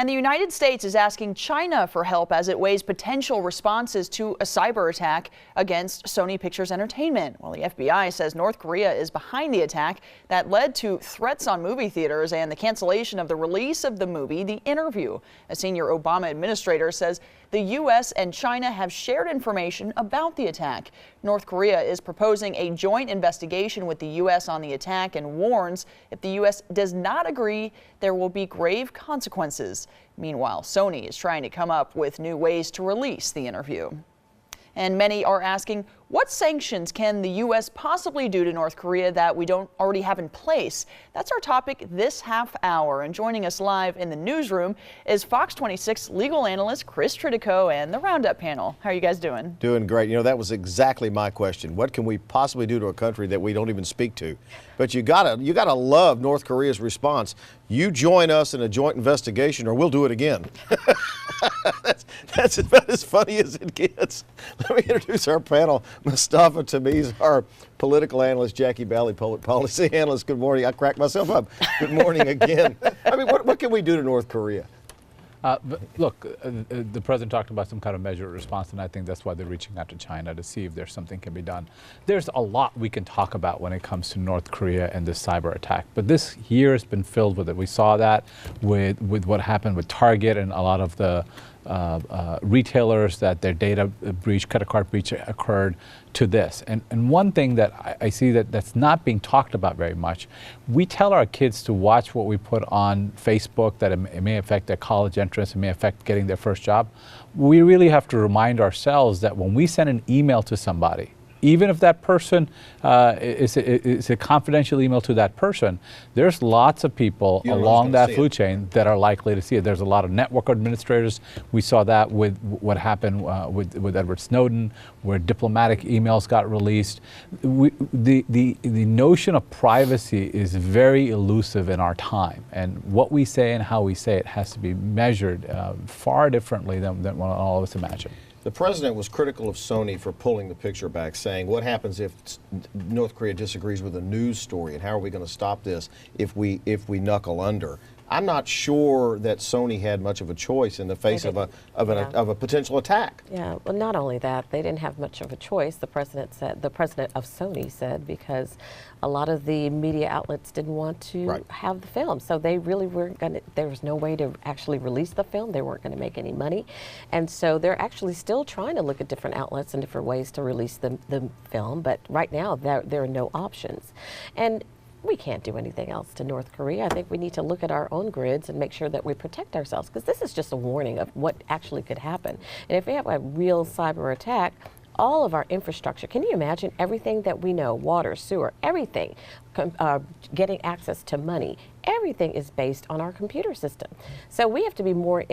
And the United States is asking China for help as it weighs potential responses to a cyber attack against Sony Pictures Entertainment. Well, the FBI says North Korea is behind the attack that led to threats on movie theaters and the cancellation of the release of the movie, The Interview. A senior Obama administrator says the U.S. and China have shared information about the attack. North Korea is proposing a joint investigation with the U.S. on the attack and warns if the U.S. does not agree, there will be grave consequences. Meanwhile, Sony is trying to come up with new ways to release The Interview. And many are asking, what sanctions can the U.S. possibly do to North Korea that we don't already have in place? That's our topic this half hour. And joining us live in the newsroom is Fox 26 legal analyst Chris Tritico and the Roundup panel. How are you guys doing? Doing great. You know, that was exactly my question. What can we possibly do to a country that we don't even speak to? But you gotta love North Korea's response. You join us in a joint investigation or we'll do it again. That's about as funny as it gets. Let me introduce our panel. Mustafa Tamiz, our political analyst, Jackie Bally, public policy analyst. Good morning. I cracked myself up. Good morning again. I mean, what can we do to North Korea? Look, the president talked about some kind of measured response, and I think that's why they're reaching out to China to see if there's something can be done. There's a lot we can talk about when it comes to North Korea and this cyber attack, but this year has been filled with it. We saw that with what happened with Target and a lot of the retailers, that their data breach, credit card breach occurred, to this. And one thing that I see that's not being talked about very much, we tell our kids to watch what we put on Facebook, that it may affect their college entrance, it may affect getting their first job. We really have to remind ourselves that when we send an email to somebody, even if that person is a confidential email to that person, there's lots of people along that food chain that are likely to see it. There's a lot of network administrators. We saw that with what happened with Edward Snowden, where diplomatic emails got released. The notion of privacy is very elusive in our time, and what we say and how we say it has to be measured far differently than what all of us imagine. The president was critical of Sony for pulling the picture back, saying, what happens if North Korea disagrees with a news story, and how are we going to stop this if we knuckle under? I'm not sure that Sony had much of a choice in the face of a potential attack. Yeah, well, not only that, they didn't have much of a choice. The president of Sony said, because a lot of the media outlets didn't want to have the film, so they really weren't going to. There was no way to actually release the film. They weren't going to make any money, and so they're actually still trying to look at different outlets and different ways to release the film. But right now, there are no options, and we can't do anything else to North Korea. I think we need to look at our own grids and make sure that we protect ourselves, because this is just a warning of what actually could happen. And if we have a real cyber attack, all of our infrastructure, can you imagine everything that we know, water, sewer, everything, getting access to money, everything is based on our computer system. So we have to be more,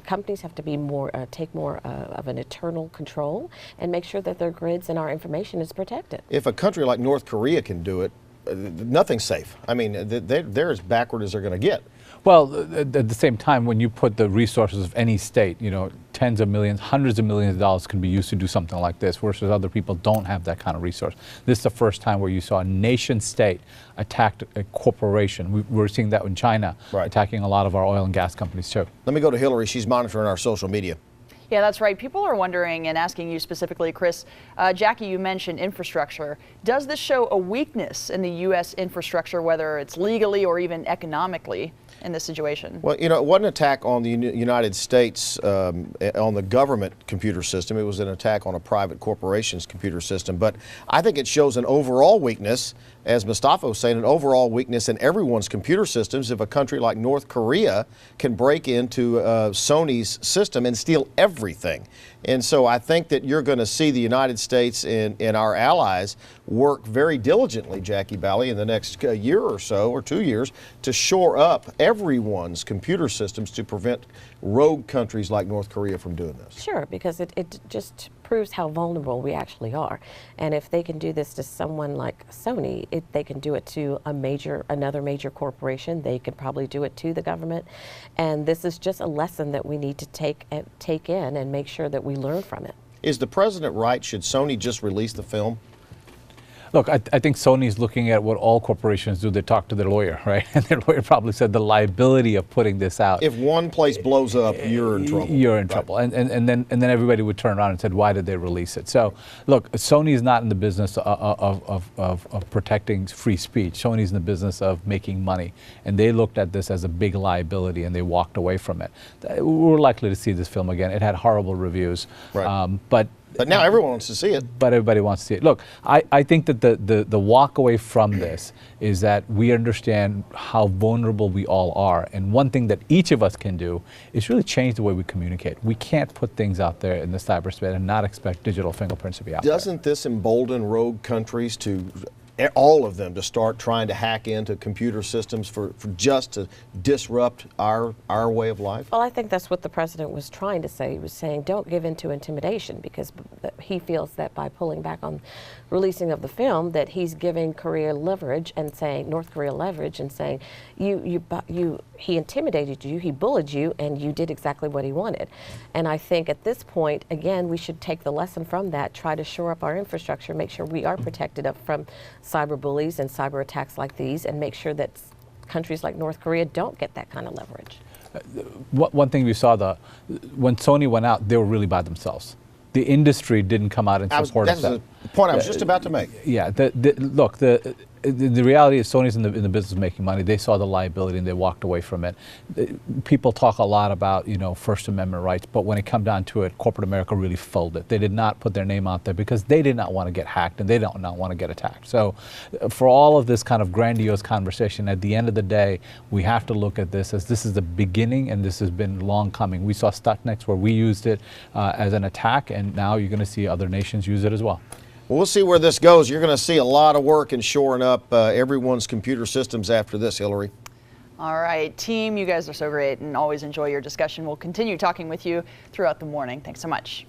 companies have to be more, take more of an internal control and make sure that their grids and our information is protected. If a country like North Korea can do it, nothing's safe. I mean, they're as backward as they're going to get. Well, at the same time, when you put the resources of any state, you know, tens of millions, hundreds of millions of dollars can be used to do something like this, versus other people don't have that kind of resource. This is the first time where you saw a nation state attack a corporation. We're seeing that in China, attacking a lot of our oil and gas companies too. Let me go to Hillary. She's monitoring our social media. Yeah, that's right. People are wondering and asking you specifically, Chris. Jackie, you mentioned infrastructure. Does this show a weakness in the U.S. infrastructure, whether it's legally or even economically, in this situation? Well, you know, it wasn't an attack on the United States, on the government computer system. It was an attack on a private corporation's computer system. But I think it shows an overall weakness, as Mustafa was saying, an overall weakness in everyone's computer systems. If a country like North Korea can break into Sony's system and steal everything. And so I think that you're going to see the United States and our allies work very diligently, Jackie Bally, in the next year or so, or 2 years, to shore up everyone's computer systems to prevent rogue countries like North Korea from doing this. Sure, because it just proves how vulnerable we actually are. And if they can do this to someone like Sony, they can do it to another major corporation. They could probably do it to the government. And this is just a lesson that we need to take in and make sure that we learn from it. Is the president right? Should Sony just release the film? Look, I think Sony's looking at what all corporations do. They talk to their lawyer, right? And their lawyer probably said the liability of putting this out. If one place blows up, you're in trouble. You're in trouble. And then everybody would turn around and said, why did they release it? So, look, Sony's not in the business of protecting free speech. Sony's in the business of making money. And they looked at this as a big liability and they walked away from it. We're likely to see this film again. It had horrible reviews. Right. But now everyone wants to see it. But everybody wants to see it. Look, I think that the walk away from this is that we understand how vulnerable we all are. And one thing that each of us can do is really change the way we communicate. We can't put things out there in the cyberspace and not expect digital fingerprints to be out there. Doesn't this embolden rogue countries to, all of them, to start trying to hack into computer systems for just to disrupt our way of life? Well, I think that's what the president was trying to say. He was saying, don't give in to intimidation, because he feels that by pulling back on releasing of the film, that he's giving Korea leverage and saying, North Korea leverage, and saying, he intimidated you, he bullied you, and you did exactly what he wanted. And I think at this point, again, we should take the lesson from that, try to shore up our infrastructure, make sure we are protected up from cyber bullies and cyber attacks like these, and make sure that countries like North Korea don't get that kind of leverage. One thing we saw, when Sony went out, they were really by themselves. The industry didn't come out and support them. That's the point I was just about to make. Yeah, look, the reality is Sony's in the business of making money. They saw the liability and they walked away from it. People talk a lot about, First Amendment rights, but when it come down to it, corporate America really folded. They did not put their name out there because they did not want to get hacked and they don't not want to get attacked. So for all of this kind of grandiose conversation, at the end of the day, we have to look at this as this is the beginning and this has been long coming. We saw Stuxnet where we used it as an attack, and now you're going to see other nations use it as well. Well, we'll see where this goes. You're going to see a lot of work in shoring up everyone's computer systems after this, Hillary. All right, team, you guys are so great and always enjoy your discussion. We'll continue talking with you throughout the morning. Thanks so much.